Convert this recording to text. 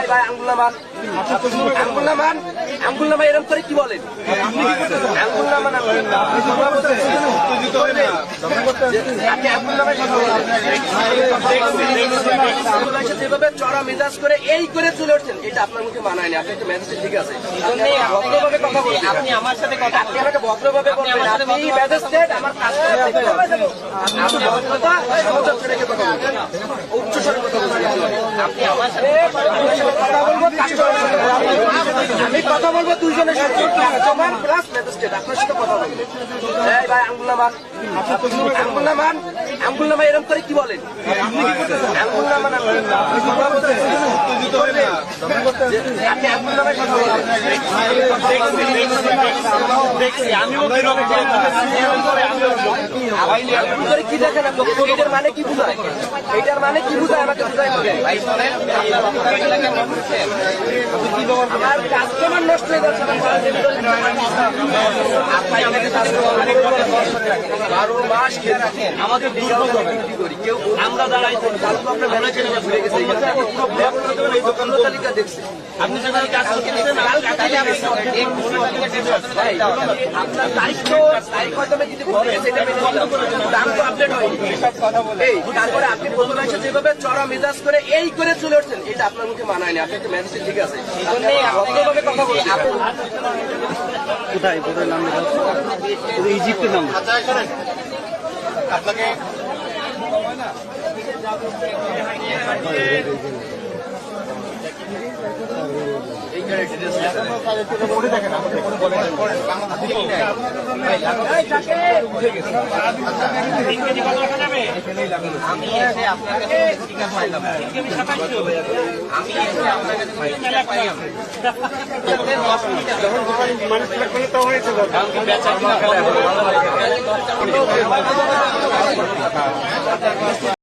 ভাই আঙ্গুল নামান, আঙ্গুল নামান, আঙ্গুল নামান এরকম করে কি বলেন? আঙ্গুল নামান, আপনি আঙ্গুল নামান যেভাবে চড়া মেজাজ করে এই করে চলে উঠছেন, এটা আপনার মুখে মানায় না। আপনি একটা মেজাজ ঠিক আছে, ভদ্রভাবে কথা বলছেন। আপনি আমার সাথে কথা, আপনি আমাকে ভদ্রভাবে বলবেন। আপনি ম্যাজিস্ট্রেট, আমার কাজ আপনি ভদ্রতা সমঝোতা রেখে কথা বলবেন, উচ্চ স্বরে কথা বলবেন। আপনি আমার সাথে কথা বলবো, আমি কথা বলবো দুইজনের সাথে, কাস্টমার প্লাস ম্যাজিস্ট্রেট আপনার সাথে কথা বলবো। এই ভাই আঙ্গুল নামান, আঙ্গুল নামান, আঙ্গুল নামান এরকম করে কি বলেন? আঙ্গুল নামান, আপনি আঙ্গুল নামায় কথা বলবেন। কি দেখেন এটার মানে কি বুঝায়? এটার মানে কি বুঝায় আমাকে বুঝাই বলেন। আমার কাস্টমার নষ্ট হয়ে যাচ্ছে। 12 মাস খেয়ে রাখেন আমাদের কেউ আমরা দাঁড়াই ঘুরে গেছে এই দোকান তালিকা দেখছে। আপনি আপনার তারিখ তো তারিখ হয়তো আমি যদি দাম তো আপডেট হয়নি। এই তারপরে আপনি বন্ধুরা এসে যেভাবে চড়া মেজাজ করে এই করে চলে উঠছেন, এটা আপনার মুখে মানায় না। আপনি একটা ম্যাজিস্ট্রেট ঠিক আছে, ভদ্রভাবে কথা বলছেন। কোথায় কোথায় নাম ইজিপ্টের নাম আপনাকে মানুষ